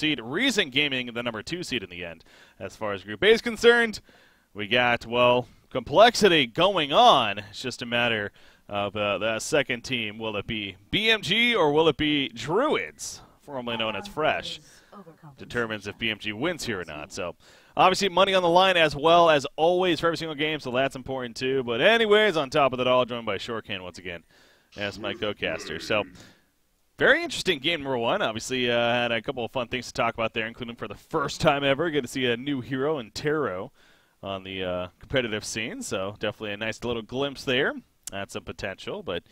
seed. Reason Gaming, the number 2 seed in the end. As far as Group A is concerned, we got, well, complexity going on. It's just a matter of the second team. Will it be BMG or will it be Druids, formerly known as Fresh? Determines if BMG wins here or not. So, obviously, money on the line as well as always for every single game, so that's important too. But anyways, on top of it all, joined by Shortcan once again as my co-caster. So, very interesting game number 1. Obviously, had a couple of fun things to talk about there, including for the first time ever, get to see a new hero in Taro on the competitive scene. So, definitely a nice little glimpse there. That's some potential, but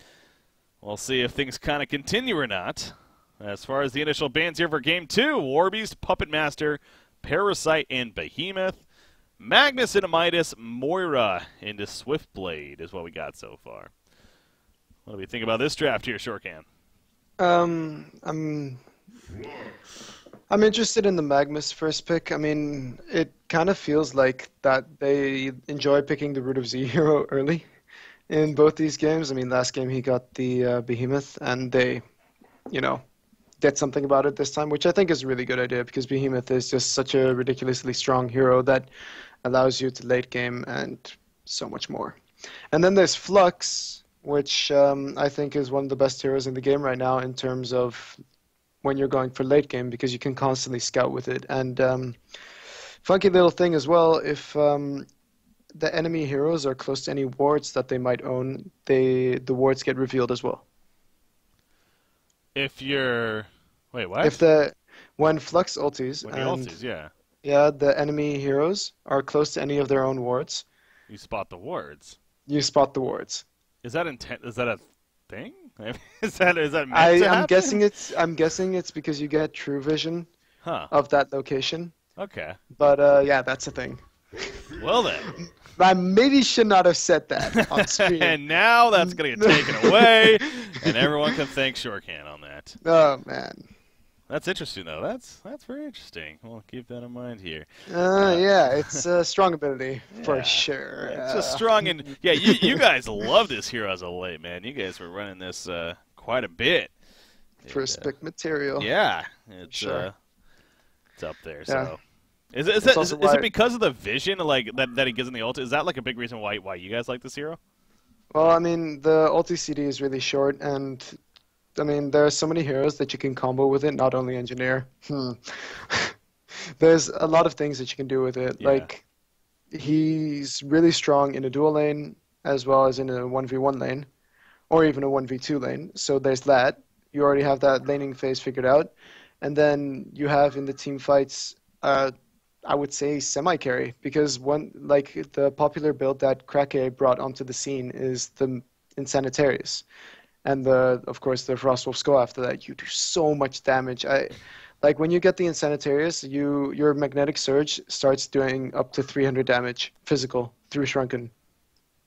we'll see if things kind of continue or not. As far as the initial bans here for Game 2, Warbeast, Puppet Master, Parasite, and Behemoth. Magnus into Midas, Moira into Swiftblade is what we got so far. What do we think about this draft here, Shortcan? I'm interested in the Magnus first pick. I mean, it kind of feels like that they enjoy picking the Root of Z hero early in both these games. I mean, last game he got the Behemoth, and they, did something about it this time, which I think is a really good idea because Behemoth is just such a ridiculously strong hero that allows you to late game and so much more. And then there's Flux, which I think is one of the best heroes in the game right now in terms of when you're going for late game because you can constantly scout with it. And funky little thing as well, if the enemy heroes are close to any wards that they might own, the wards get revealed as well. If you're... Wait, what? When Flux ultis... When he ultis, yeah. Yeah, the enemy heroes are close to any of their own wards. You spot the wards. You spot the wards. Is that a thing? is that meant to happen? I'm guessing it's because you get true vision of that location. Okay. But yeah, that's a thing. Well then. I maybe should not have said that on screen. And now that's going to get taken away, and everyone can thank Shortcan on that. Oh, man. That's interesting, though. That's very interesting. We'll keep that in mind here. Yeah, it's a strong ability, for sure. It's just strong, and yeah, you guys love this hero as of late, man. You guys were running this quite a bit. First pick material. Yeah, it's up there, Yeah. so... Is it because of the vision like that he gives in the ult? Is that like a big reason why you guys like this hero? Well, I mean, the ulti CD is really short, and I mean, there are so many heroes that you can combo with it, not only Engineer. There's a lot of things that you can do with it. Yeah. Like, he's really strong in a dual lane, as well as in a 1v1 lane, or even a 1v2 lane. So there's that. You already have that laning phase figured out. And then you have in the team fights... I would say semi-carry, because the popular build that coL brought onto the scene is the Insanitarius. And of course the Frostwolf Skull after that. You do so much damage. Like when you get the Insanitarius, your magnetic surge starts doing up to 300 damage physical through Shrunken.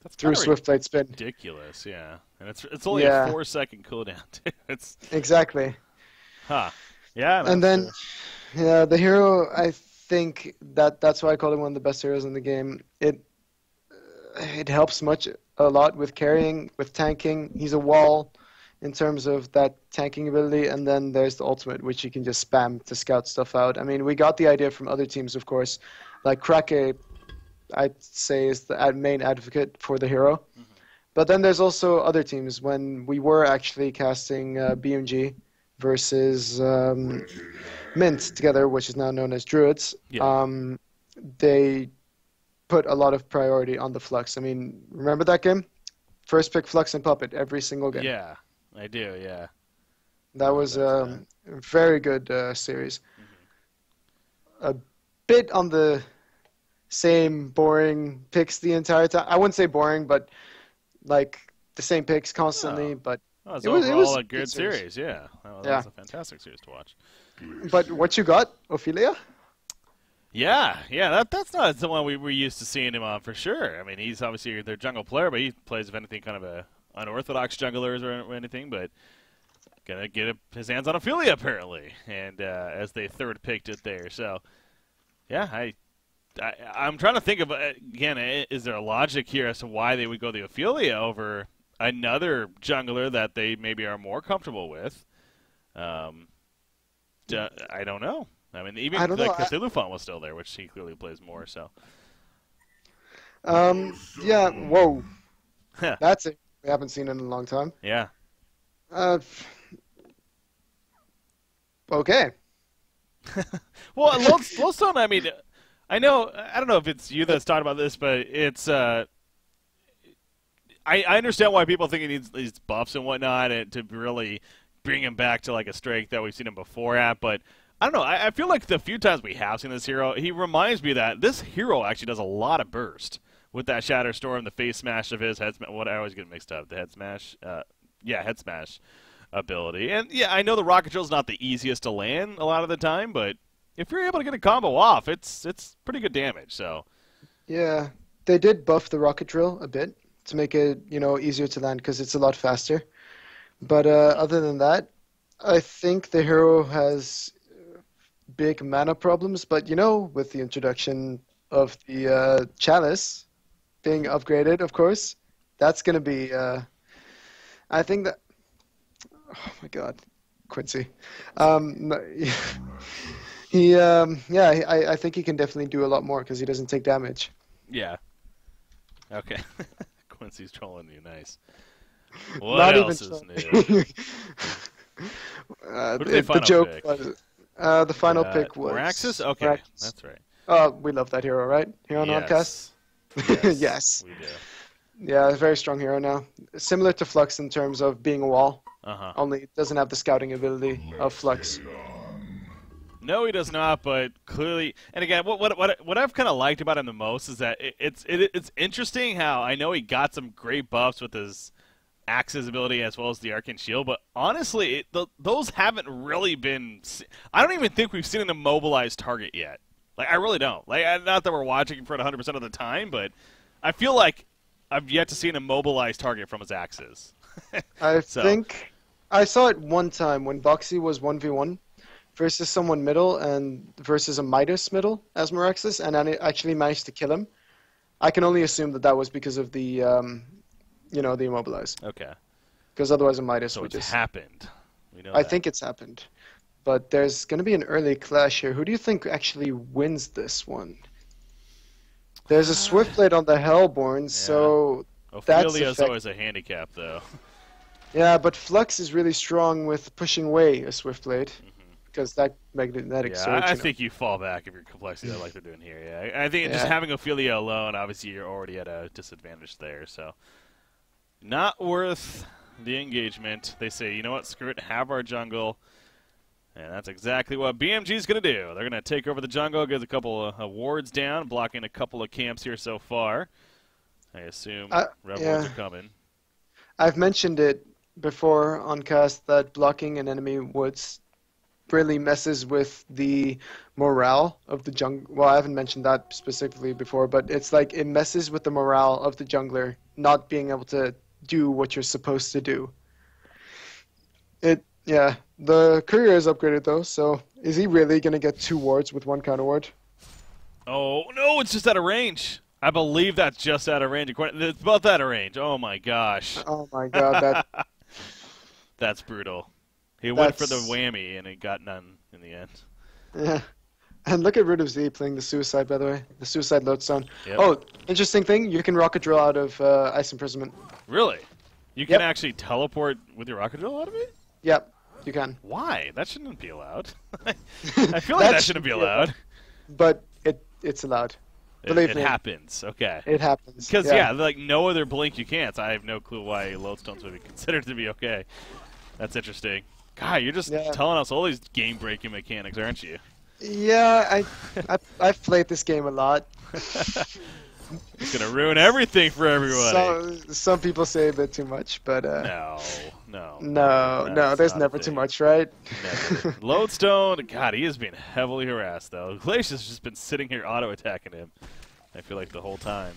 That's through Swiftblade spin. Ridiculous, yeah. And it's only a 4-second cooldown too. It's exactly. Yeah. And then the hero, I think that's why I call him one of the best heroes in the game. It helps a lot with carrying, with tanking. He's a wall in terms of that tanking ability, and then there's the ultimate, which you can just spam to scout stuff out. I mean, we got the idea from other teams, of course. Like coL, I'd say, is the main advocate for the hero. Mm-hmm. But then there's also other teams. When we were actually casting BMG versus Mint together, which is now known as Druids, they put a lot of priority on the Flux. I mean, remember that game? First pick Flux and Puppet every single game. Yeah, I do, yeah. That was a very good series. Mm-hmm. A bit on the same boring picks the entire time. I wouldn't say boring, but like the same picks constantly. But it was a good series. Yeah, that was a fantastic series to watch. But what you got, Ophelia? Yeah, that's not someone we're used to seeing him on for sure. I mean, he's obviously their jungle player, but he plays, if anything, kind of a unorthodox junglers or anything. But gonna get his hands on Ophelia apparently, and as they third picked it there. So yeah, I'm trying to think of again. Is there a logic here as to why they would go the Ophelia over another jungler that they maybe are more comfortable with? I don't know. I mean, even I don't know. like Cthulhu was still there, which he clearly plays more. So. Yeah. Whoa. Yeah. That's it. We haven't seen it in a long time. Yeah. Uh, okay. Well, Lodestone, I mean, I don't know if it's you that's talking about this, but it's, I understand why people think he needs these buffs and whatnot and to really bring him back to like a strength that we've seen him before at, but I don't know. I feel like the few times we have seen this hero, he reminds me that this hero actually does a lot of burst with that Shatter Storm, the face smash of his head smash. What I always get mixed up, the head smash. Head smash ability. And yeah, I know the rocket drill is not the easiest to land a lot of the time, but if you're able to get a combo off, it's pretty good damage. So Yeah, they did buff the rocket drill a bit to make it, easier to land because it's a lot faster. But other than that, I think the hero has big mana problems. But with the introduction of the Chalice being upgraded, of course, that's going to be. I think that. Oh my God, Quincy. I think he can definitely do a lot more because he doesn't take damage. yeah, okay. Quincy's trolling you, nice. What Not else even is new? Who did they the final joke pick? was the final pick was Moraxis? Okay, Moraxis. that's right. We love that hero, right? Hero on Oddcast? Yes. Yes. We do. Yeah, a very strong hero now. Similar to Flux in terms of being a wall, Uh-huh. only it doesn't have the scouting ability of Flux. No, he does not. But clearly, and again, what I've kind of liked about him the most is that it's interesting how I know he got some great buffs with his Axe's ability as well as the Arcane Shield, but honestly, those haven't really been. I don't even think we've seen an immobilized target yet. Like I really don't. Like not that we're watching him for it 100% of the time, but I feel like I've yet to see an immobilized target from his Axes. I think I saw it one time when Boxy was 1v1 versus someone middle and versus a Midas middle as Moraxis, and I actually managed to kill him. I can only assume that was because of the, the immobilize. Okay. Because otherwise a Midas So would it's just... happened. We know I that. think it's happened. But there's going to be an early clash here. Who do you think actually wins this one? There's a Swiftblade on the Hellborn, so that's Ophelia's always a handicap, though. Yeah, but Flux is really strong with pushing away a Swiftblade, because that magnetic surge. I think you fall back if you're complexity like they're doing here. Yeah, I think just having Ophelia alone, obviously you're already at a disadvantage there. So not worth the engagement. They say, you know what, screw it, have our jungle. And that's exactly what BMG is going to do. They're going to take over the jungle, get a couple of wards down, blocking a couple of camps here so far. I assume Rebels are coming. I've mentioned it before on cast that blocking an enemy woods really messes with the morale of the jungle. Well, I haven't mentioned that specifically before, but it's like it messes with the morale of the jungler not being able to do what you're supposed to do. The courier is upgraded though, so is he really going to get 2 wards with 1 counter ward? Oh, no, it's just out of range. I believe that's just out of range. It's about out of range. Oh, my gosh. Oh, my God. That's brutal. He went for the whammy, and he got none in the end. Yeah. And look at Root of Z playing the Suicide, by the way. The Suicide Lodestone. Yep. Oh, interesting thing. You can Rocket Drill out of Ice Imprisonment. Really? You can actually teleport with your Rocket Drill out of it? Yep. You can. Why? That shouldn't be allowed. I feel like that shouldn't be allowed. But it's allowed. Believe me. It happens. Okay. It happens. Because, like no other blink you can't. So I have no clue why Lodestones would be considered to be okay. That's interesting. God, you're just telling us all these game-breaking mechanics, aren't you? Yeah, I've played this game a lot. It's going to ruin everything for everybody. Some people say a bit too much, but... No, there's never too much, right? Never. Lodestone, God, he is being heavily harassed, though. Glacier's just been sitting here auto-attacking him, I feel like, the whole time.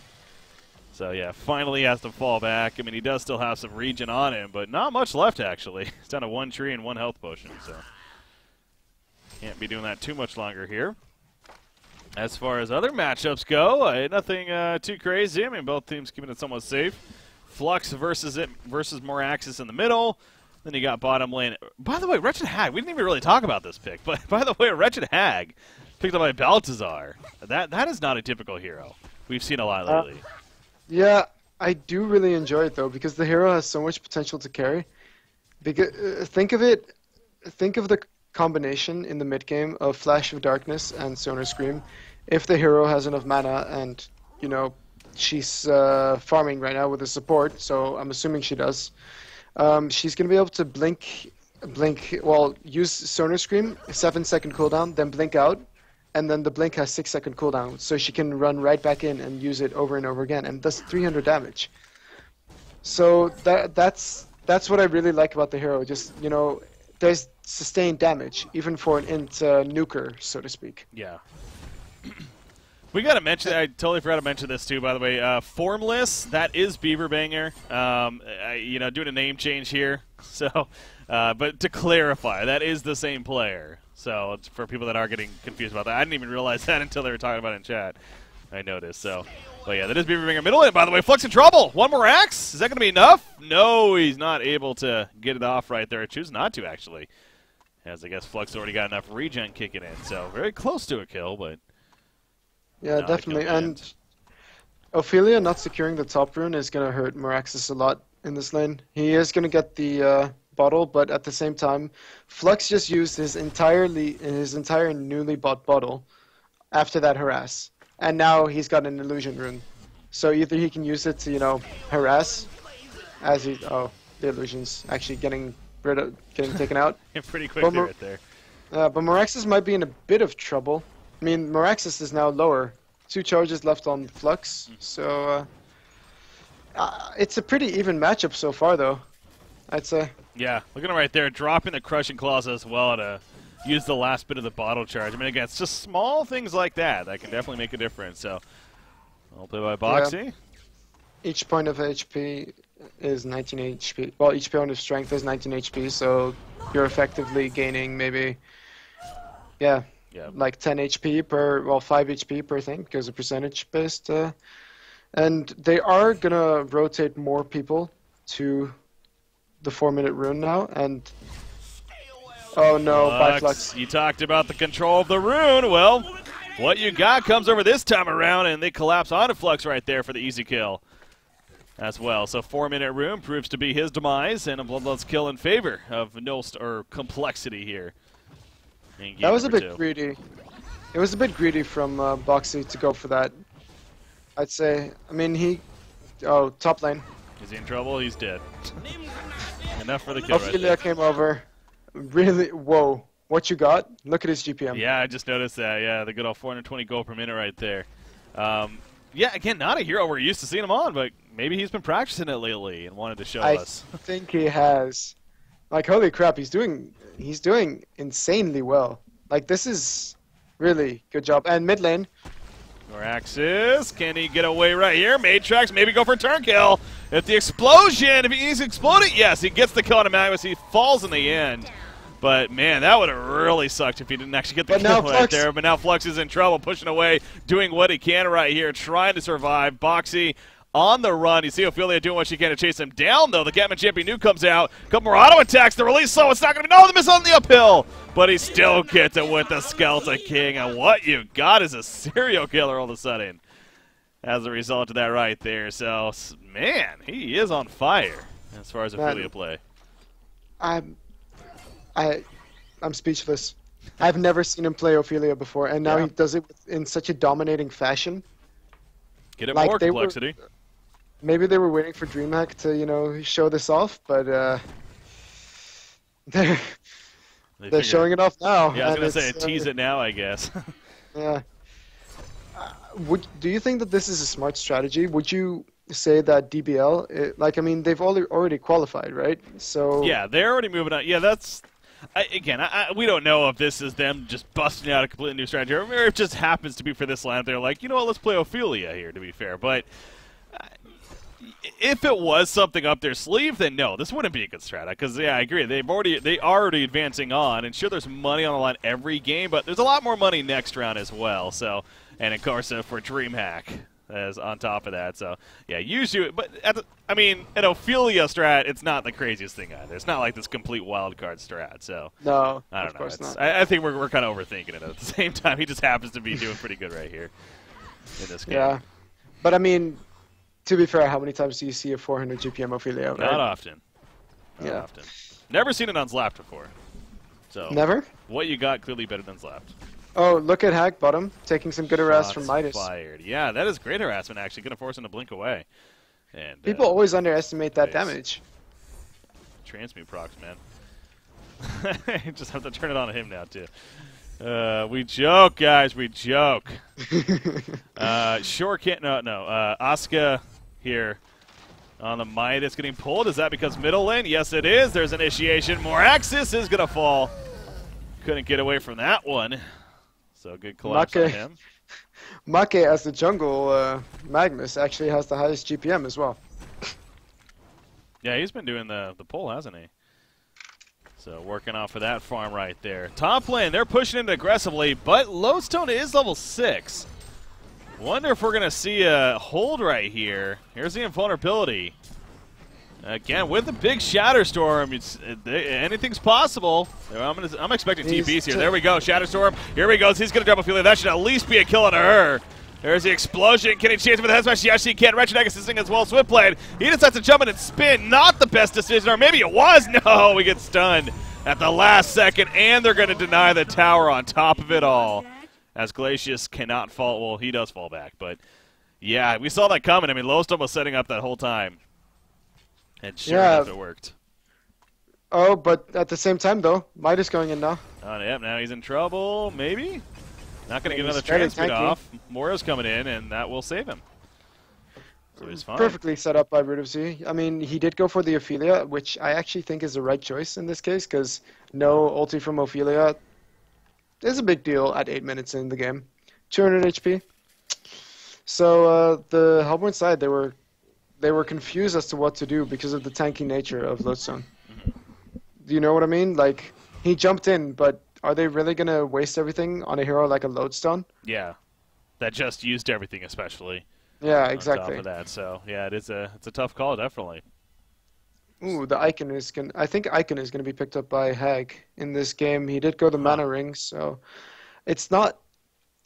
So, yeah, finally he has to fall back. I mean, he does still have some regen on him, but not much left, actually. He's down to 1 tree and 1 health potion, so... Can't be doing that too much longer here. As far as other matchups go, nothing too crazy. I mean, both teams keeping it somewhat safe. Flux versus Moraxis in the middle. Then you got bottom lane. By the way, Wretched Hag. We didn't even really talk about this pick, but by the way, Wretched Hag picked up by Baltazar. That is not a typical hero. We've seen a lot lately. Yeah, I do really enjoy it though because the hero has so much potential to carry. Because think of the combination in the mid game of Flash of Darkness and Sonar Scream. If the hero has enough mana and she's farming right now with the support, so I'm assuming she does. She's going to be able to blink, use Sonar Scream, 7-second cooldown, then blink out, and then the blink has 6-second cooldown, so she can run right back in and use it over and over again, and does 300 damage. So that's what I really like about the hero. Just, there's sustained damage, even for an int nuker, so to speak. Yeah. We got to mention, I totally forgot to mention this too, by the way. Formless, that is Beaverbanger. Doing a name change here. So, but to clarify, that is the same player. So, it's for people that are getting confused about that. I didn't even realize that until they were talking about it in chat. I noticed. So, but yeah, that is Beaverbanger. Middle lane, by the way. Flux in trouble. One more axe. Is that going to be enough? No, he's not able to get it off right there. Choose not to, actually. As I guess Flux already got enough regen kicking in. So, very close to a kill, but... Yeah, definitely. And Ophelia not securing the top rune is going to hurt Meraxis a lot in this lane. He is going to get the bottle, but at the same time, Flux just used his entire newly bought bottle after that harass. And now he's got an illusion rune. So either he can use it to, harass as he... Oh, the illusion's actually getting taken out. Pretty quickly right there. But Meraxis might be in a bit of trouble. I mean, Meraxis is now lower. 2 charges left on Flux, so it's a pretty even matchup so far, though, I'd say. Yeah, look at him right there, dropping the Crushing Claws as well to use the last bit of the bottle charge. I mean, again, it's just small things like that that can definitely make a difference. So, well played by Boxy. Yeah. Each point of HP is 19 HP. Well, each point of strength is 19 HP, so you're effectively gaining maybe, like 10 HP per, 5 HP per thing, because of percentage based. And they are gonna rotate more people to the 4-minute rune now, and oh no, by Flux. You talked about the control of the rune. Well, what you got comes over this time around, and they collapse onto Flux right there for the easy kill as well. So 4-minute rune proves to be his demise, and a bloodlust kill in favor of Complexity here. That was a bit greedy. It was a bit greedy from Boxy to go for that, I'd say. I mean, top lane. Is he in trouble? He's dead. Enough for the kill right Ophelia there. came over. Really? Whoa. What you got? Look at his GPM. Yeah, I just noticed that. Yeah, the good old 420 gold per minute right there. Yeah, again, not a hero we're used to seeing him on, but maybe he's been practicing it lately and wanted to show us. I think he has. Like, holy crap, he's doing insanely well. Like, this is really good job. And mid lane. Noraxis, can he get away right here? Matrix, maybe go for a turn kill. If the explosion, if he's exploding, yes, he gets the kill on Magnus. He falls in the end. But, man, that would have really sucked if he didn't actually get the kill right there. But now Flux is in trouble, pushing away, doing what he can right here, trying to survive. Boxy on the run. You see Ophelia doing what she can to chase him down, though. The Catman Champion new comes out. Couple more auto attacks. The release slow. It's not going to be. No, the miss on the uphill. But he still gets it with the Skeleton King. And what you got is a serial killer all of a sudden as a result of that right there. So, man, he is on fire as far as Ophelia play. I'm speechless. I've never seen him play Ophelia before, and now he does it in such a dominating fashion. Get it more complexity. Maybe they were waiting for DreamHack to, show this off, but they're showing it off now. Yeah, I was going to say, tease it now, I guess. Yeah. Do you think that this is a smart strategy? Would you say that DBL, they've already qualified, right? So yeah, they're already moving on. Yeah, that's... we don't know if this is them just busting out a completely new strategy, or if it just happens to be for this lineup. They're like, you know what, let's play Ophelia here, to be fair. But if it was something up their sleeve, then no, this wouldn't be a good strat. Because I agree, they are already advancing on, and sure, there's money on the line every game, but there's a lot more money next round as well. So, and of course for DreamHack. as on top of that. So, yeah, usually, but I mean, an Ophelia strat, it's not the craziest thing either. It's not like this complete wild card strat. So, No, I don't of know. course not. I think we're kind of overthinking it. At the same time, he just happens to be doing pretty good right here in this game. Yeah, but I mean, to be fair, how many times do you see a 400 GPM Ophelia? Right? Not often. Not Yeah. often. Never seen it on Slapped before. So Never? what you got clearly better than Slapped. Oh, look at Hack bottom, taking some good harass from Shots Midas. fired. Yeah, that is great harassment, actually. Going to force him to blink away. And People always underestimate that base. damage. Transmute procs, man. Just have to turn it on him now, too. We joke, guys. We joke. Sure can't. No. Asuka here on the Midas getting pulled. Is that because middle lane? Yes, it is. There's initiation. Moraxis is going to fall. Couldn't get away from that one. So good collapse on him. Make as the jungle Magnus actually has the highest GPM as well. Yeah, he's been doing the pull, hasn't he? So working off of that farm right there. Top lane, they're pushing it aggressively, but Lodestone is level 6. Wonder if we're going to see a hold right here. Here's the invulnerability. Again, with the big Shatterstorm, anything's possible. I'm expecting TPs here. There we go, Shatterstorm. Here we go. He's going to drop a feeling. That should at least be a kill on her. There's the explosion. Can he chase with the head smash? Yes, he can. Wretched Egg assisting as well. Swiftblade. He decides to jump in and spin. Not the best decision, or maybe it was. No, we get stunned at the last second, and they're going to deny the tower on top of it all. As Glacius cannot fall. Well, he does fall back, but yeah, we saw that coming. I mean, Lodestone was setting up that whole time. And sure enough, it worked. Oh, but at the same time, though, Midas going in now. Oh, yep, now he's in trouble, maybe? Not going to get another transmute off. Moro's coming in, and that will save him. So he's fine. Perfectly set up by Root of Z. I mean, he did go for the Ophelia, which I actually think is the right choice in this case, because no ulti from Ophelia is a big deal at 8 minutes in the game. 200 HP. So the Hellborn side, they were confused as to what to do because of the tanky nature of Lodestone. Do you know what I mean? Like, he jumped in, but are they really going to waste everything on a hero like a Lodestone? Yeah. That just used everything, especially. Yeah, exactly. On top of that, so yeah, it's a tough call, definitely. Ooh, the Icon is going. I think Icon is going to be picked up by Hag in this game. He did go the mana ring, so it's not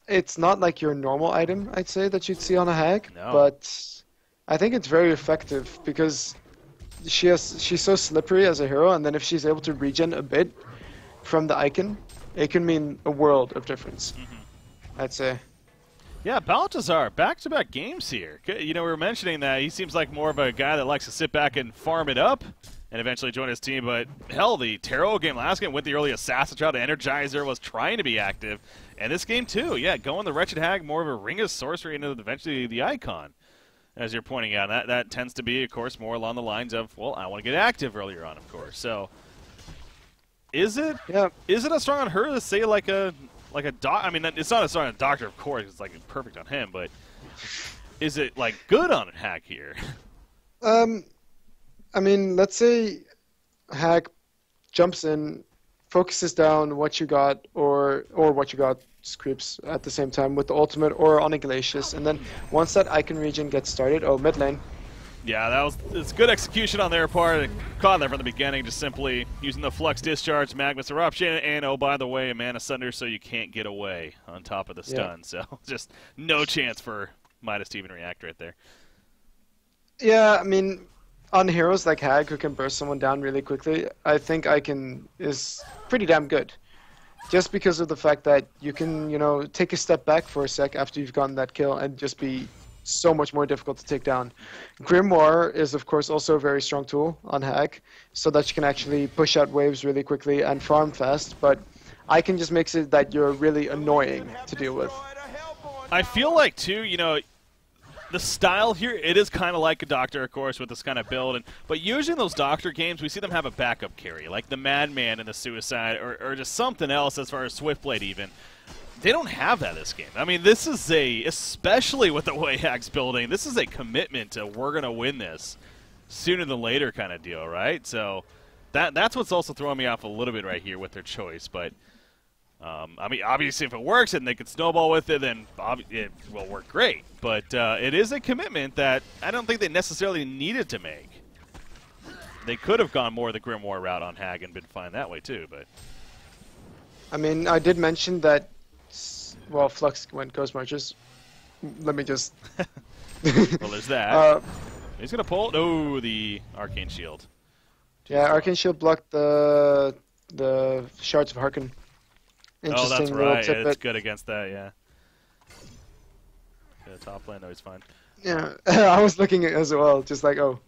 like your normal item, I'd say, that you'd see on a Hag, but I think it's very effective because she's so slippery as a hero, and then if she's able to regen a bit from the Icon, it can mean a world of difference. I'd say. Yeah, Baltazar, back-to-back games here. You know, we were mentioning that he seems like more of a guy that likes to sit back and farm it up and eventually join his team, but hell, the Tarot game last game with the early Assassin Child Energizer was trying to be active, and this game too, yeah, going the Wretched Hag, more of a Ring of Sorcery into eventually the Icon, as you're pointing out. That tends to be, of course, more along the lines of, well, I want to get active earlier on, of course. So, is it a strong on her to say like a doc? I mean, it's not a strong on a Doctor, of course. It's like perfect on him, but is it like good on a Hag here? I mean, let's say Hag jumps in, focuses down what you got, or what you got creeps at the same time with the ultimate or on a Glacius, and then once that Icon region gets started, mid lane. Yeah, it's good execution on their part. Caught there from the beginning, just simply using the Flux Discharge, Magnus Eruption, and oh, by the way, a Mana Sunder so you can't get away on top of the stun. So just no chance for Midas to even react right there. Yeah, I mean, on heroes like Hag who can burst someone down really quickly, I think Icon is pretty damn good. Just because of the fact that you can, take a step back for a sec after you've gotten that kill and just be so much more difficult to take down. Grimoire is, of course, also a very strong tool on Hag, so that you can actually push out waves really quickly and farm fast, but Icon just makes it that you're really annoying to deal with. I feel like, too, the style here, it is kind of like a Doctor, of course, with this kind of build. But usually in those Doctor games, we see them have a backup carry, like the Madman and the Suicide, or just something else as far as Swiftblade even. They don't have that this game. I mean, this is especially with the way Hag's building, this is a commitment to we're going to win this sooner than later kind of deal, right? So that's what's also throwing me off a little bit right here with their choice. But I mean, obviously, if it works and they can snowball with it, then it will work great. But it is a commitment that I don't think they necessarily needed to make. They could have gone more the Grimoire route on Hag and been fine that way too. But I mean, I did mention that. Well, Flux went Ghost Marches. Let me just. well, there's that. He's gonna pull. Oh, the Arcane Shield. Yeah, Arcane Shield blocked the Shards of Harken. Oh, that's right. Yeah, it's good against that, yeah. Top lane, no, he's fine. Yeah, I was looking at it as well, just like, oh,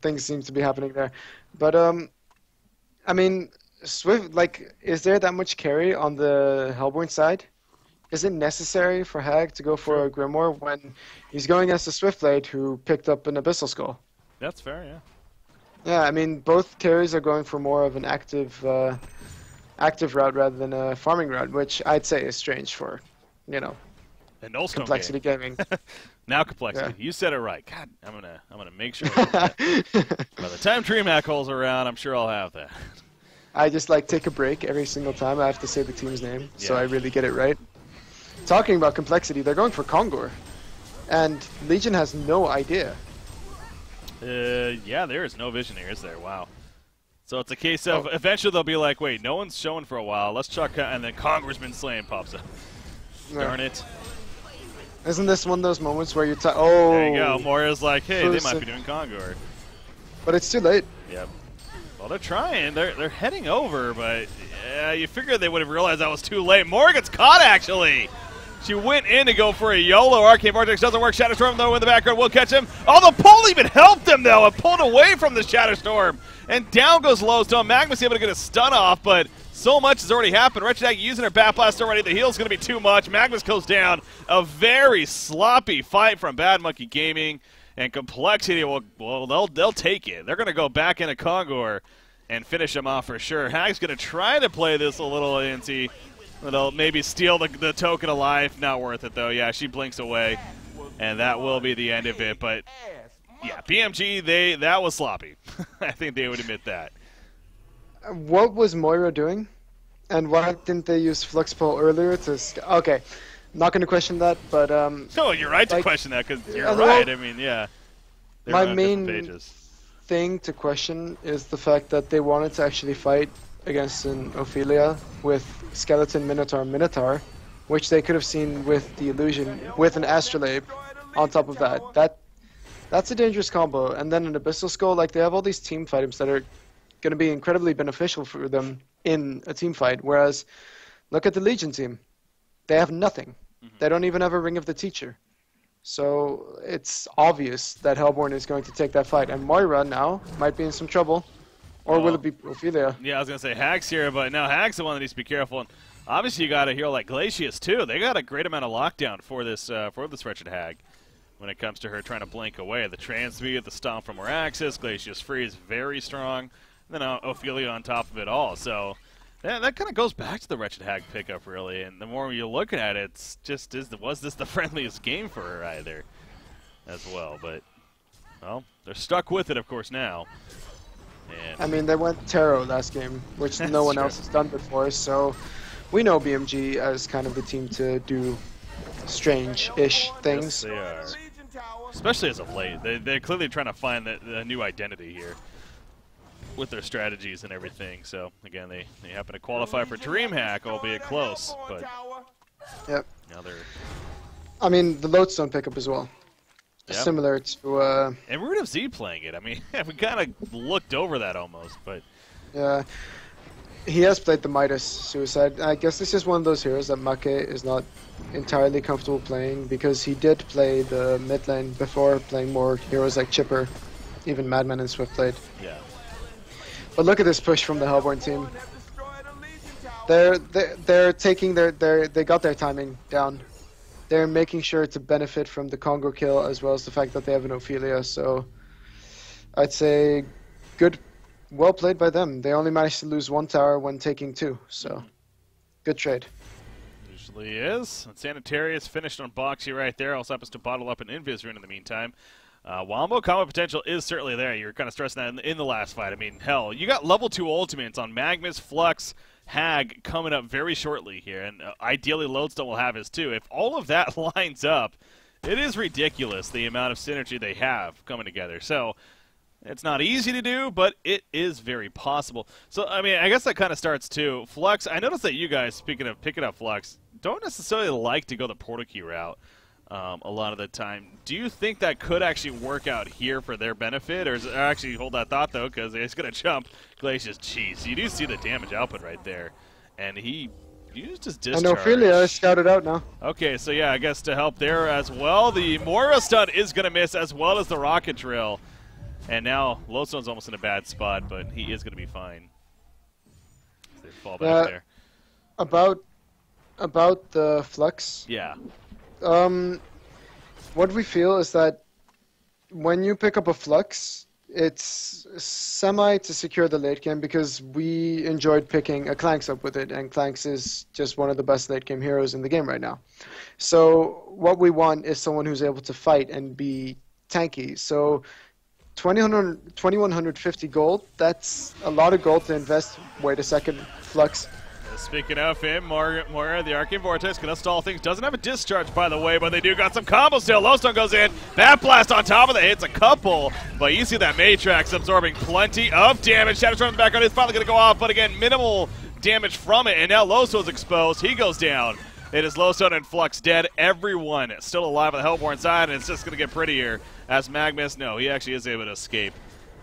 things seem to be happening there. But, I mean, Swift, like, is there that much carry on the Hellborn side? Is it necessary for Hag to go for a Grimoire when he's going against a Swiftblade who picked up an Abyssal Skull? That's fair, yeah. Yeah, I mean, both carries are going for more of an active route rather than a farming route, which I'd say is strange for, you know, Complexity Gaming. Now Complexity. Yeah. You said it right. God, I'm gonna make sure. By the time DreamHack rolls around, I'm sure I'll have that. I just like take a break every single time I have to say the team's name, so I really get it right. Talking about Complexity, they're going for Kongor, and Legion has no idea. Yeah, there is no vision here, is there? Wow. So it's a case of eventually they'll be like, wait, no one's showing for a while. Let's chuck, and then Kongor's been slain pops up. Darn it. Isn't this one of those moments where you oh, there you go. Moria's like, hey, they might be doing Kongor. But it's too late. Yep. Well, they're trying. They're heading over, but you figured they would have realized that was too late. Moria gets caught, actually. She went in to go for a YOLO. Arcane Vortex doesn't work. Shatterstorm, though, in the background will catch him. Oh, the pull even helped him, though. It pulled away from the Shatterstorm. And down goes Lowstone. Magnus able to get a stun off, but so much has already happened. Wretched Hag using her Bat Blast already. The heal's going to be too much. Magnus goes down. A very sloppy fight from Bad Monkey Gaming. And Complexity, well they'll take it. They're going to go back into Kongor and finish him off for sure. Hag's going to try to play this a little antsy. They'll maybe steal the token of life. Not worth it, though. Yeah, she blinks away, and that will be the end of it. But, yeah, BMG, that was sloppy. I think they would admit that. What was Moira doing? And why didn't they use Flux Pull earlier to... Okay, not going to question that, but... No, you're right to question that, because you're right. I mean, yeah. My main thing to question is the fact that they wanted to actually fight against an Ophelia with Skeleton Minotaur, which they could have seen with the Illusion, with an Astrolabe on top of that. That's a dangerous combo. And then an Abyssal Skull, like they have all these team items that are going to be incredibly beneficial for them in a team fight. Whereas, look at the Legion team. They have nothing. They don't even have a Ring of the Teacher. So it's obvious that Hellborn is going to take that fight. And Moira now might be in some trouble. Or will it be Ophelia? Yeah, I was going to say Hag's here, but now Hag's the one that needs to be careful. And obviously, you got a hero like Glacius, too. They got a great amount of lockdown for this wretched Hag when it comes to her trying to blink away. The Transmute, the Stomp from her axis, Glacius Free is very strong. And then Ophelia on top of it all. So that kind of goes back to the Wretched Hag pickup, really. And the more you look at it, it's just, was this the friendliest game for her either as well? But, well, they're stuck with it, of course, now. I mean, they went Tarot last game, which no one else has done before, so we know BMG as kind of the team to do strange-ish things. Yes, they are. Especially as of late. They're clearly trying to find a new identity here with their strategies and everything. So, again, they happen to qualify for DreamHack, albeit close. But yep. Now they're... I mean, the Lodestone pickup as well. Yep. Similar to... And Root of Z playing it. I mean, we kind of looked over that almost, but... Yeah. He has played the Midas Suicide. I guess this is one of those heroes that Make is not entirely comfortable playing, because he did play the mid lane before, playing more heroes like Chipper, even Madman and Swiftblade. Yeah. But look at this push from the Hellborn team. They're taking they got their timing down. They're making sure to benefit from the Congo kill, as well as the fact that they have an Ophelia. So I'd say well played by them. They only managed to lose one tower when taking two. So good trade. Usually is. And Sanitarius finished on Boxy right there. Also happens to bottle up an Invis rune in the meantime. Wombo combo potential is certainly there. You're kind of stressing that in the last fight. I mean, hell, you got level 2 ultimates on Magnus, Flux, Hag coming up very shortly here, and ideally Lodestone will have his too. If all of that lines up, it is ridiculous the amount of synergy they have coming together. So it's not easy to do, but it is very possible. So, I mean, I guess that kind of starts too. Flux, I noticed that you guys, speaking of picking up Flux, don't necessarily like to go the portal key route a lot of the time. Do you think that could actually work out here for their benefit? Or is it, actually, hold that thought, though, because he's going to jump. Glacius, jeez, you do see the damage output right there. And he used his discharge. And Ophelia is scouted out now. Okay, so yeah, I guess to help there as well. The Moira stun is going to miss, as well as the rocket drill. And now Lodestone's almost in a bad spot, but he is going to be fine. They fall back there. About the Flux. Yeah. What we feel is that when you pick up a Flux, it's semi to secure the late game because we enjoyed picking a Clanks up with it, and Clanks is just one of the best late game heroes in the game right now. So what we want is someone who's able to fight and be tanky. So 2150 gold, that's a lot of gold to invest. Wait a second, Flux. Speaking of him, Moira, the Arcane Vortex, gonna stall things. Doesn't have a discharge, by the way, but they do got some combos still. Lodestone goes in. That blast on top of the hits a couple, but you see that Matrax absorbing plenty of damage. Shadow Storm in the background is finally gonna go off, but again, minimal damage from it, and now Lodestone's exposed. He goes down. It is Lodestone and Flux dead. Everyone still alive on the Hellborn side, and it's just gonna get prettier as Magnus, no, he actually is able to escape.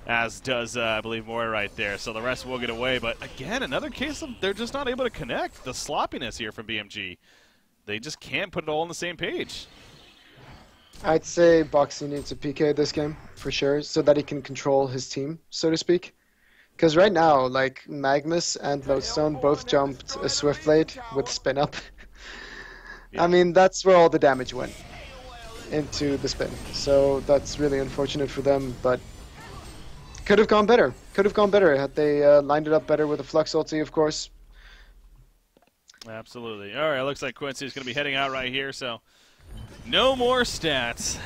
As does, I believe, Moira right there. So the rest will get away. But again, another case of they're just not able to connect. The sloppiness here from BMG. They just can't put it all on the same page. I'd say Boxy needs a PK this game, for sure, so that he can control his team, so to speak. Because right now, like, Magnus and Lodestone both jumped a Swift Blade with spin up. Yeah. I mean, that's where all the damage went, into the spin. So that's really unfortunate for them, but could have gone better. Could have gone better had they lined it up better with a Flux ulti, of course. Absolutely. All right, looks like Quincy's going to be heading out right here, so no more stats.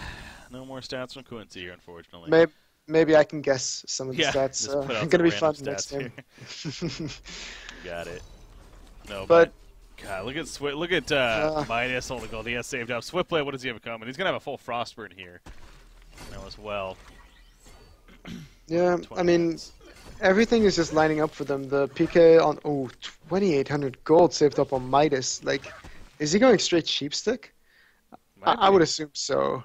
No more stats from Quincy here, unfortunately. Maybe I can guess some of the stats. It's going to be fun next game. Got it. No, but God, look at Midas holding gold. He has saved up. Swiftblade, what does he have coming? He's going to have a full Frostburn here now as well. Yeah, I mean, everything is just lining up for them. The PK on 2,800 gold saved up on Midas. Like, is he going straight Sheepstick? I would assume so.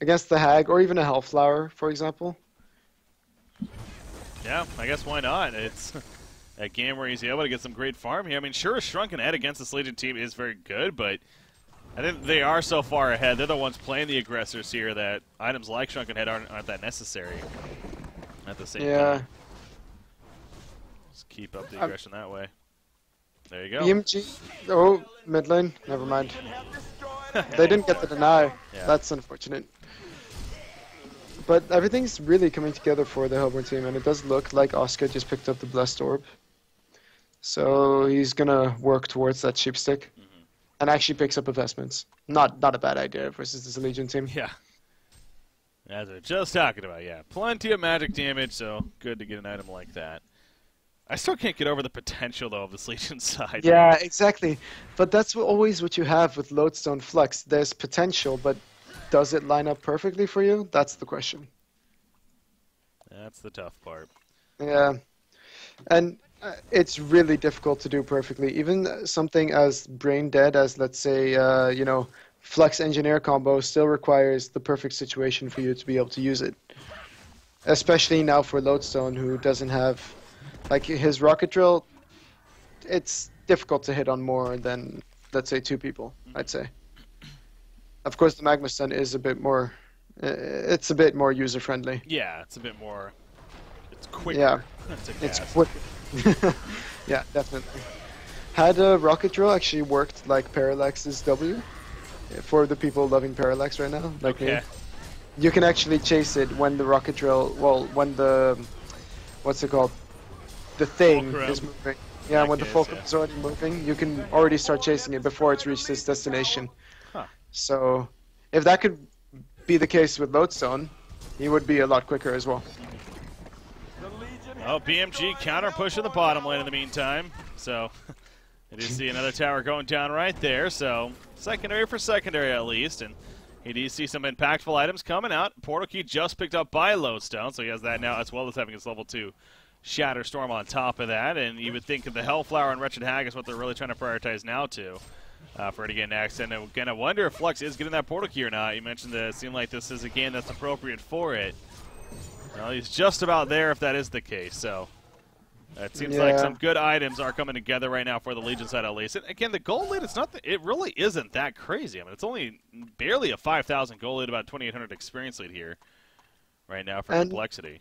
Against the Hag, or even a Hellflower, for example. Yeah, I guess why not? It's a game where he's able to get some great farm here. I mean, sure, Shrunken Head against this Legion team is very good, but I think they are so far ahead. They're the ones playing the aggressors here that items like Shrunken Head aren't that necessary at the same time. Just keep up the aggression that way. There you go. BMG, mid lane, never mind. They didn't get the deny. Yeah. That's unfortunate. But everything's really coming together for the Hellborn team, and it does look like Oscar just picked up the Blessed Orb. So he's gonna work towards that Sheepstick, and actually picks up investments. Not a bad idea versus this Legion team. Yeah. As we're just talking about, yeah. Plenty of magic damage, so good to get an item like that. I still can't get over the potential, though, of this Legion side. Yeah, exactly. But that's always what you have with Lodestone Flux. There's potential, but does it line up perfectly for you? That's the question. That's the tough part. Yeah. And it's really difficult to do perfectly. Even something as brain dead as, let's say, Flux Engineer combo still requires the perfect situation for you to be able to use it. Especially now for Lodestone, who doesn't have, like, his rocket drill, it's difficult to hit on more than, let's say, 2 people, I'd say. Of course, the Magma Stun is a bit more, it's a bit more user-friendly. Yeah, it's a bit more, it's quicker. Yeah, it's quicker. Yeah, definitely. Had a rocket drill actually worked like Parallax's W? For the people loving Parallax right now, like me. You can actually chase it when the rocket drill, when the, what's it called? The thing is moving. Yeah, when the fulcrum is already moving, you can already start chasing it before it's reached its destination. Huh. So, if that could be the case with Lodestone, he would be a lot quicker as well. Oh, BMG counter push in the bottom lane in the meantime. So, you do see another tower going down right there. So, secondary for secondary at least. And he does see some impactful items coming out. Portal Key just picked up by Lodestone, so he has that now as well as having his level 2 Shatter Storm on top of that. And you would think that the Hellflower and Wretched Hag is what they're really trying to prioritize now too. For it to get next. And again, I wonder if Flux is getting that Portal Key or not. You mentioned that it seemed like this is a game that's appropriate for it. Well, he's just about there if that is the case. So it seems like some good items are coming together right now for the Legion side at least. And again, the gold lead, it really isn't that crazy. I mean, it's only barely a 5,000 gold lead, about 2,800 experience lead here right now for complexity.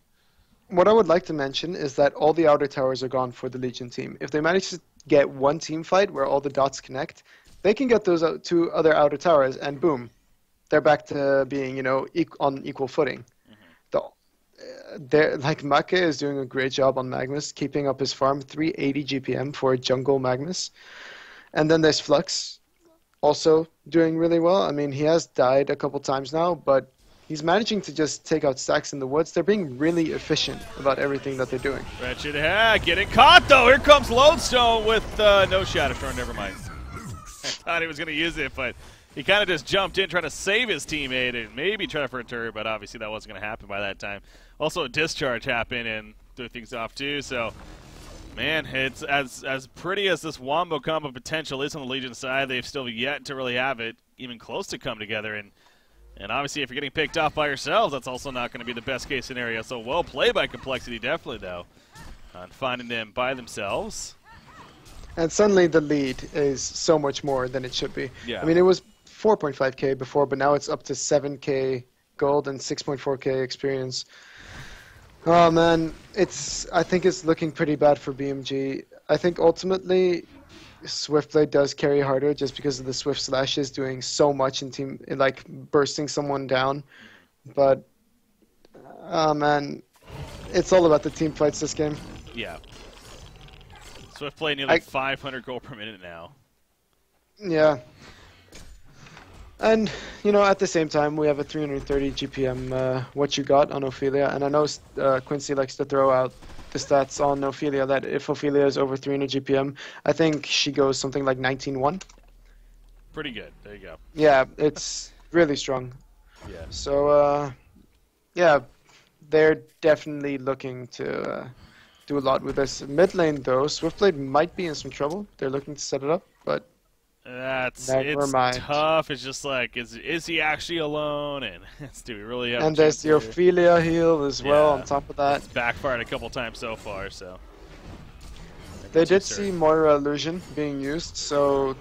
What I would like to mention is that all the outer towers are gone for the Legion team. If they manage to get one team fight where all the dots connect, they can get those 2 other outer towers, and boom, they're back to being, on equal footing. Like Make is doing a great job on Magnus, keeping up his farm, 380 GPM for jungle Magnus. And then there's Flux, also doing really well. I mean, he has died a couple times now, but he's managing to just take out stacks in the woods. They're being really efficient about everything that they're doing. Wretched Hag getting caught, though. Here comes Lodestone with no Shadow Storm. Never mind. I thought he was going to use it, but he kind of just jumped in trying to save his teammate and maybe try for a turret, but obviously that wasn't going to happen by that time. Also, a discharge happened and threw things off too, so man, it's as pretty as this Wombo combo potential is on the Legion side, they've still yet to really have it even close to come together. And obviously, if you're getting picked off by yourselves, that's also not going to be the best case scenario. So well played by Complexity, definitely, though, on finding them by themselves. And suddenly the lead is so much more than it should be. Yeah. I mean, it was 4.5k before, but now it's up to 7k gold and 6.4k experience. Oh, man, I think it's looking pretty bad for BMG. I think ultimately Swiftblade does carry harder just because of the Swift Slashes doing so much in like bursting someone down. But, oh man, it's all about the team fights this game. Yeah. Swiftblade nearly 500 gold per minute now. Yeah. And, at the same time, we have a 330 GPM what you got on Ophelia. And I know Quincy likes to throw out the stats on Ophelia, that if Ophelia is over 300 GPM, I think she goes something like 19-1. Pretty good. There you go. Yeah, it's really strong. Yeah. So, yeah, they're definitely looking to do a lot with this. Mid lane, though, Swiftblade might be in some trouble. They're looking to set it up, but it's mind. tough. It's just like, is he actually alone? And do we really have? And there's the Ophelia heal as well on top of that. It's backfired a couple times so far, so. They did see Moira illusion being used, so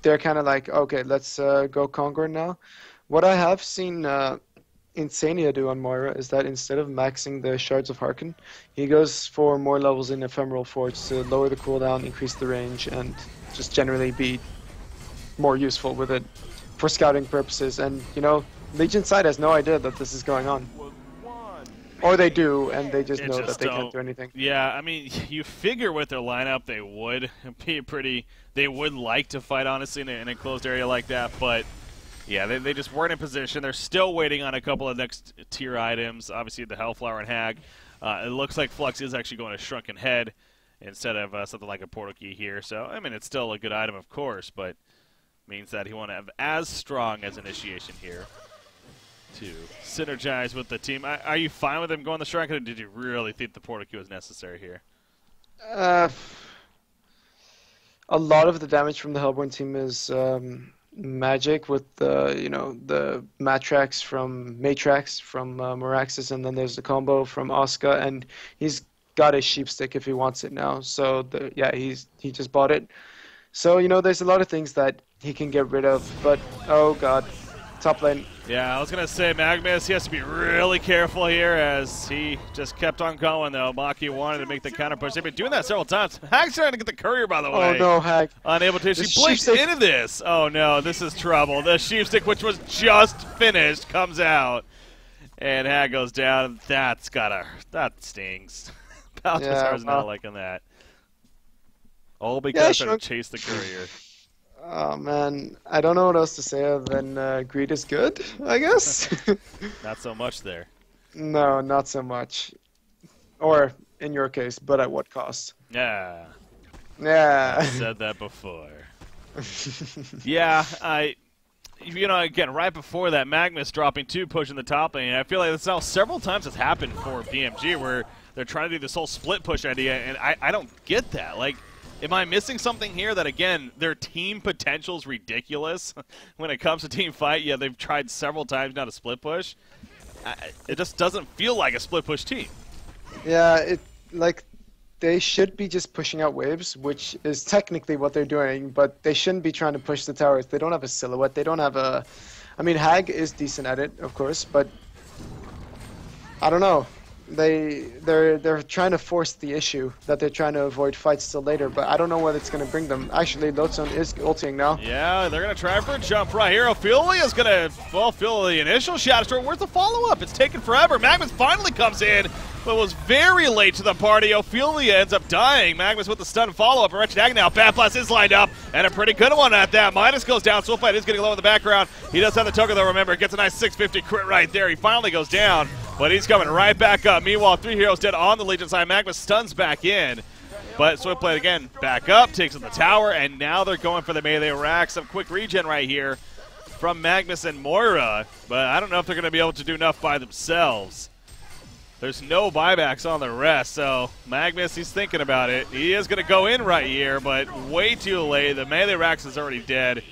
they're kind of like, okay, let's go Conquer now. What I have seen Insania do on Moira is that instead of maxing the Shards of Harken, he goes for more levels in Ephemeral Forge to lower the cooldown, increase the range, and just generally be more useful with it for scouting purposes. And, Legion side has no idea that this is going on. Or they do, and they just know that they can't do anything. Yeah, I mean, you figure with their lineup they would be they would like to fight, honestly, in a closed area like that, but yeah, they just weren't in position. They're still waiting on a couple of next tier items, obviously the Hellflower and Hag. It looks like Flux is actually going to Shrunken Head instead of something like a Portal Key here, so, I mean, it's still a good item, of course, but means that he won't have as strong as initiation here to synergize with the team. Are you fine with him going the Shrunken, or did you really think the Portal Key was necessary here? A lot of the damage from the Hellborn team is magic with the Matrax from Moraxis, and then there's the combo from Oscar, and he's got his sheep stick if he wants it now. So he just bought it. So there's a lot of things that he can get rid of, but oh god, top lane. Yeah, I was gonna say Magnus, he has to be really careful here as he just kept on going though. Maki wanted to make the counter push. They've been doing that several times. Hag's trying to get the courier, by the way. Oh no, Hag. Unable to. She blinks into this. Oh no, this is trouble. The sheep stick, which was just finished, comes out. And Hag goes down. That stings. Balthazar's not liking that. All because they're trying to chase the courier. Oh man, I don't know what else to say other than greed is good, I guess. Not so much there. No, not so much. Or in your case, but at what cost? Yeah, Yeah. I said that before. Yeah, again, right before that, Magnus dropping 2, pushing the top lane. I feel like that's now several times has happened for BMG where they're trying to do this whole split push idea, and I don't get that. Like, am I missing something here that, again, their team potential is ridiculous when it comes to team fight? Yeah, they've tried several times now to split push. It just doesn't feel like a split push team. Yeah, they should be just pushing out waves, which is technically what they're doing, but they shouldn't be trying to push the towers. They don't have a silhouette. They don't have a... I mean, Hag is decent at it, of course, but I don't know. They're trying to force the issue that they're trying to avoid fights till later, but I don't know what it's going to bring them. Actually, Lotzone is ulting now. Yeah, they're going to try for a jump right here. Ophelia's going to, well, feel the initial Shadow Storm. Where's the follow-up? It's taken forever. Magnus finally comes in, but was very late to the party. Ophelia ends up dying. Magnus with the stun follow-up. Wretched Hag now. Bad Blast is lined up, and a pretty good one at that. Midas goes down. Swiftblade is getting low in the background. He does have the token, though, remember. Gets a nice 650 crit right there. He finally goes down, but he's coming right back up. Meanwhile, 3 heroes dead on the Legion side. Magnus stuns back in, but Swiftblade again back up, takes on the tower, and now they're going for the melee rack. Some quick regen right here from Magnus and Moira, but I don't know if they're going to be able to do enough by themselves. There's no buybacks on the rest, so Magnus, he's thinking about it. He is going to go in right here, but way too late. The melee Rax is already dead.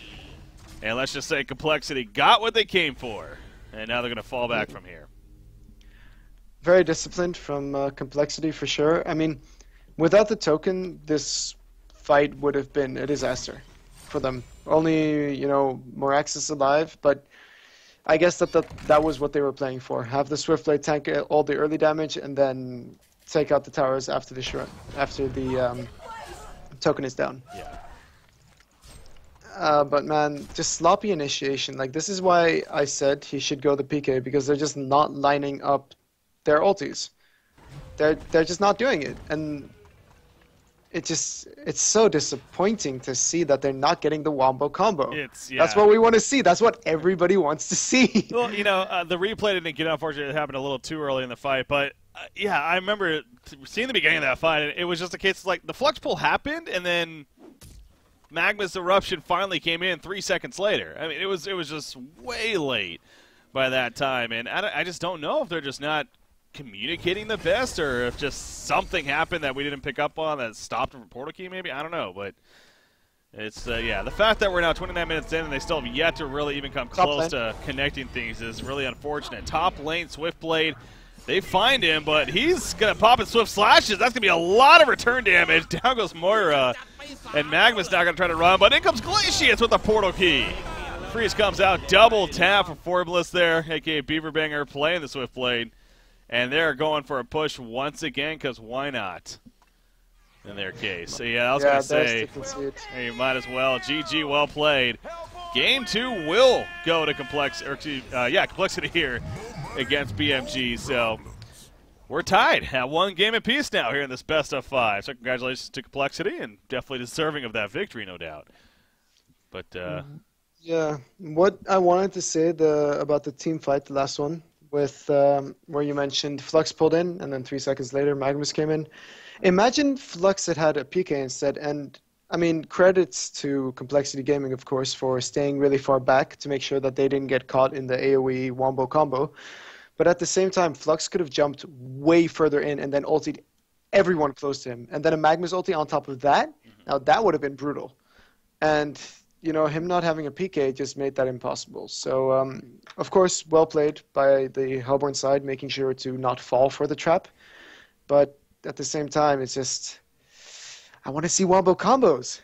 And let's just say Complexity got what they came for, and now they're going to fall back from here. Very disciplined from Complexity, for sure. I mean, without the token, this fight would have been a disaster for them. Only, Morax is alive, but I guess that was what they were playing for. Have the Swiftblade tank all the early damage and then take out the towers after the token is down. Yeah. But man, just sloppy initiation. Like, this is why I said he should go the PK, because they're just not lining up their ultis. They're just not doing it, and it's so disappointing to see that they're not getting the wombo combo. That's what we want to see. That's what everybody wants to see. Well, the replay didn't get, unfortunately, it happened a little too early in the fight, but yeah, I remember seeing the beginning of that fight, and it was just a case of, like, the flux pull happened, and then Magma's eruption finally came in 3 seconds later. I mean, it was just way late by that time, and I just don't know if they're just not communicating the best, or if just something happened that we didn't pick up on that stopped from portal key, maybe. I don't know, but it's yeah, the fact that we're now 29 minutes in and they still have yet to really even come close to connecting things is really unfortunate. Top lane, Swiftblade, they find him, but he's gonna pop in Swift Slashes. That's gonna be a lot of return damage. Down goes Moira, and Magma's now gonna try to run, but in comes Glacius with the portal key. Freeze comes out, double tap for Forbliss there, aka Beaverbanger, playing the Swiftblade. And they're going for a push once again, because why not, in their case. So, yeah, I was going to say, hey, you might as well. GG, well played. Game 2 will go to Complexity here against BMG. So we're tied at 1 game apiece now here in this best of 5. So congratulations to Complexity, and definitely deserving of that victory, no doubt. But yeah, what I wanted to say about the team fight, the last one, with where you mentioned Flux pulled in, and then 3 seconds later Magnus came in. Imagine Flux had a PK instead, and I mean, credits to Complexity Gaming, of course, for staying really far back to make sure that they didn't get caught in the AoE wombo combo. But at the same time, Flux could have jumped way further in and then ultied everyone close to him, and then a Magnus ulti on top of that. Now that would have been brutal, and him not having a PK just made that impossible. So, of course, well played by the Hellborn side, making sure to not fall for the trap. But at the same time, it's just, I want to see wombo combos.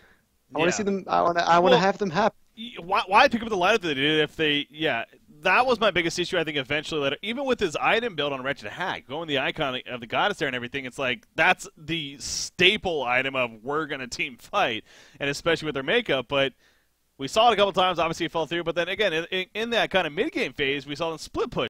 I want to see them. I want to have them happen. Why pick up the lineup that they did if they? Yeah, that was my biggest issue. I think eventually later, even with his item build on Wretched Hag, going the icon of the goddess there and everything, it's like that's the staple item of we're gonna team fight, and especially with their makeup, but. We saw it a couple times. Obviously, it fell through. But then again, in that kind of mid-game phase, we saw them split push.